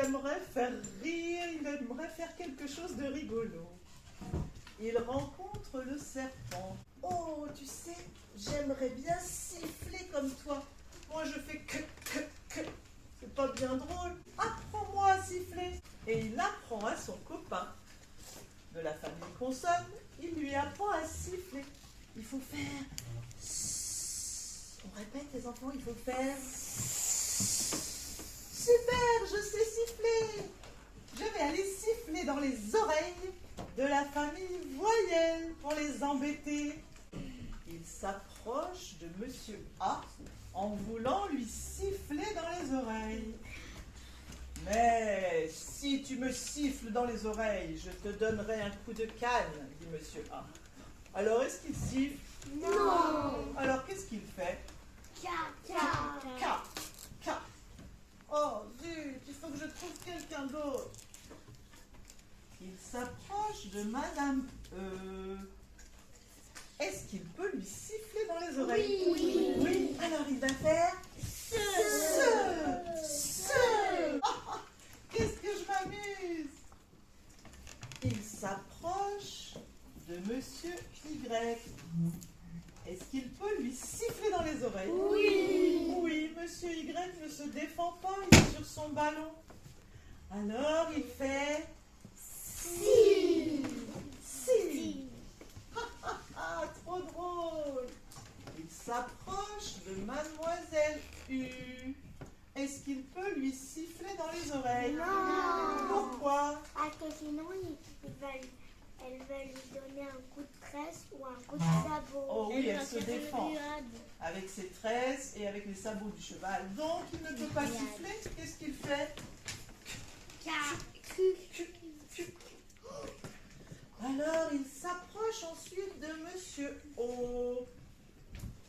aimerait faire rire, il aimerait faire quelque chose de rigolo. Il rencontre le serpent. Oh, tu sais, j'aimerais bien siffler comme toi. Moi, je fais que. C'est pas bien drôle. Apprends-moi à siffler. Et il apprend à son copain de la famille consonne. Il lui apprend à siffler. Il faut faire. On répète, les enfants, il faut faire. Super, je sais siffler. Je vais aller siffler dans les oreilles de la famille voyelle pour les embêter. Il s'approche de Monsieur A en voulant lui siffler dans les oreilles. Mais si tu me siffles dans les oreilles, je te donnerai un coup de canne, dit Monsieur A. Alors est-ce qu'il siffle? Non. Alors qu'est-ce qu'il fait? Ca. Oh zut, il faut que je trouve quelqu'un d'autre. Il s'approche de Madame E. Est-ce qu'il peut lui siffler dans les oreilles? Oui. Alors il va faire Qu'est-ce que je m'amuse. Il s'approche de Monsieur Y. Est-ce qu'il peut lui siffler dans les oreilles? Oui, Monsieur Y ne se défend pas, il est sur son ballon. Alors il fait Si. Trop drôle. Il s'approche de Mademoiselle U. Est-ce qu'il peut lui siffler dans les oreilles? Non. Pourquoi? Parce que sinon, elle va lui donner un coup de tresse ou un coup de sabot. Oh oui, elle se défend avec ses tresses et avec les sabots du cheval. Donc, il ne peut pas siffler. Qu'est-ce qu'il fait? Alors, il s'approche ensuite de Monsieur O.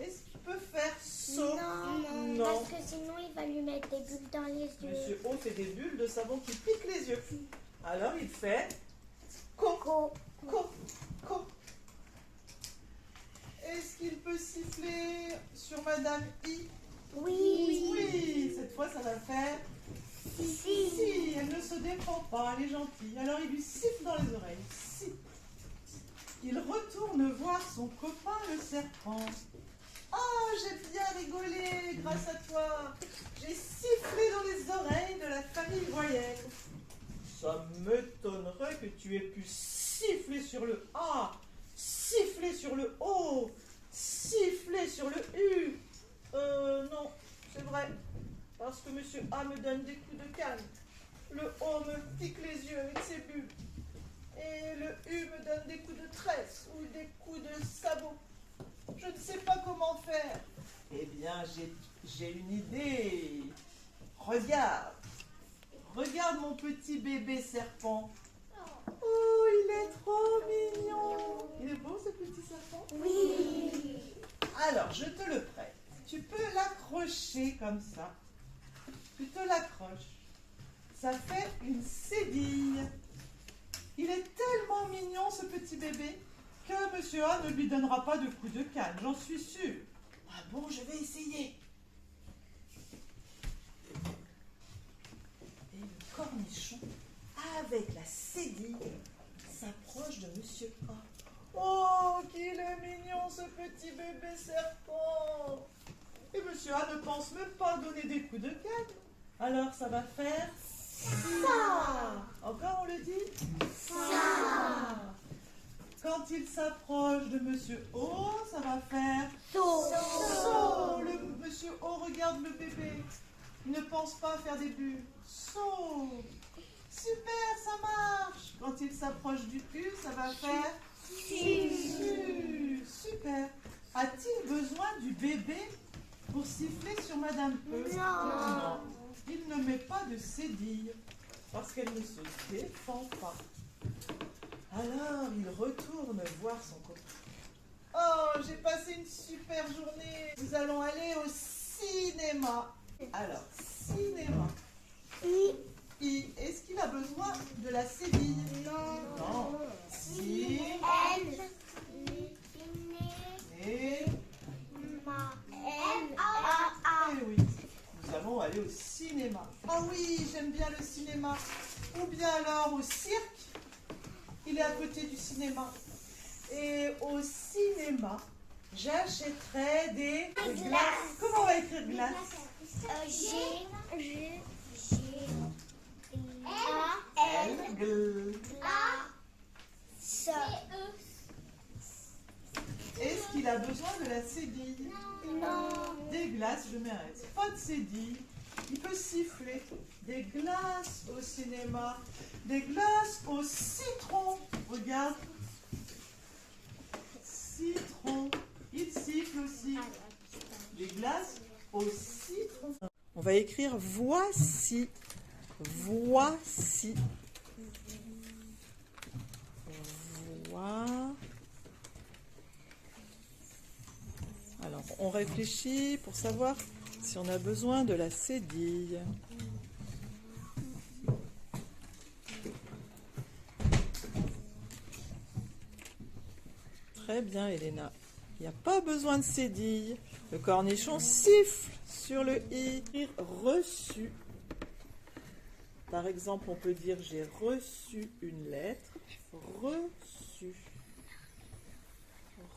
Est-ce qu'il peut faire saut? Non, parce que sinon, il va lui mettre des bulles dans les yeux. Monsieur O fait des bulles de savon qui piquent les yeux. Alors, il fait Coco. Est-ce qu'il peut siffler sur Madame I? Oui. Cette fois, ça va faire Si. Si. Elle ne se défend pas, elle est gentille. Alors, il lui siffle dans les oreilles. Si. Il retourne voir son copain, le serpent. Oh, j'ai bien rigolé grâce à toi. J'ai sifflé dans les oreilles de la famille voyelle. Ça m'étonnerait que tu aies pu siffler sur le A, siffler sur le O, siffler sur le U. Non, c'est vrai. Parce que Monsieur A me donne des coups de canne. Le O me pique les yeux avec ses bulles. Et le U me donne des coups de tresse ou des coups de sabot. Je ne sais pas comment faire. Eh bien, j'ai une idée. Regarde mon petit bébé serpent. Oh, il est trop mignon. Il est beau ce petit serpent? Oui. Alors, je te le prête. Tu peux l'accrocher comme ça. Tu te l'accroches. Ça fait une cédille. Il est tellement mignon ce petit bébé que Monsieur A ne lui donnera pas de coup de canne, j'en suis sûre. Ah bon, je vais essayer. Et le cornichon, avec la cédille, s'approche de Monsieur A. Oh, qu'il est mignon ce petit bébé serpent. Et Monsieur A ne pense même pas donner des coups de canne. Alors ça va faire ça. Encore on le dit? Ça. Quand il s'approche de Monsieur O, ça va faire saut. Le Monsieur O regarde le bébé. Il ne pense pas faire des bulles. Saut. Super, ça marche. Quand il s'approche du U, ça va faire su. Super. A-t-il besoin du bébé pour siffler sur Madame E? Non. Il ne met pas de cédille parce qu'elle ne se défend pas. Alors, il retourne voir son copain. Oh, j'ai passé une super journée. Nous allons aller au cinéma. Alors, cinéma. Est-ce qu'il a besoin de la cédille? Non. Si. Et oui, nous allons aller aller au cinéma. Ah oui, j'aime bien le cinéma. Ou bien alors au cirque. Il est à côté du cinéma. Et au cinéma, j'achèterai des glaces. Comment on va écrire glace? Est-ce qu'il a besoin de la cédille? Non. Des glaces, je m'arrête. Pas de cédille. Il peut siffler. Des glaces au cinéma. Des glaces au citron. Regarde. Citron. Il siffle aussi. Des glaces au citron. On va écrire voici. Voici. Voilà. Alors, on réfléchit pour savoir si on a besoin de la cédille. Très bien, Elena. Il n'y a pas besoin de cédille. Le cornichon siffle sur le i. Reçu. Par exemple, on peut dire j'ai reçu une lettre. Reçu.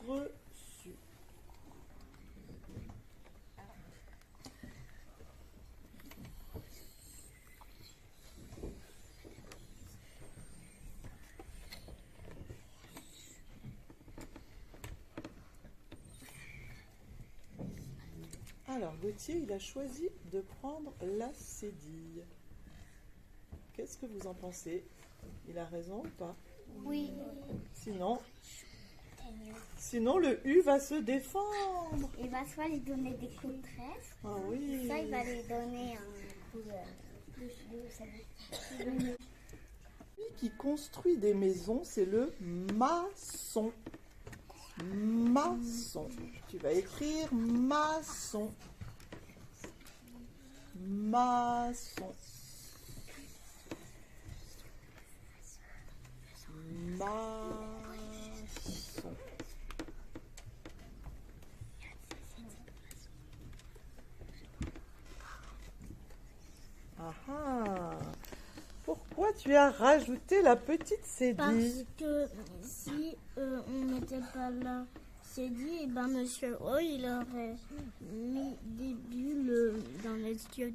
Reçu. Alors, Gauthier, il a choisi de prendre la cédille. Qu'est-ce que vous en pensez? Il a raison ou pas? Oui. Sinon, le U va se défendre. Il va soit lui donner des coups de tresse, Ah oui. soit il va lui donner un coup de Celui qui construit des maisons, c'est le maçon. Maçon. Tu vas écrire maçon. Maçon. Maçon. Ah ah. Pourquoi tu as rajouté la petite cédille? Parce que si on n'était pas là, cédille, et ben Monsieur O, il aurait mis des bulles dans les yeux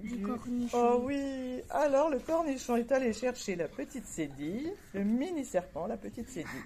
du cornichon. Oh oui. Alors le cornichon est allé chercher la petite cédille, le mini serpent, la petite cédille.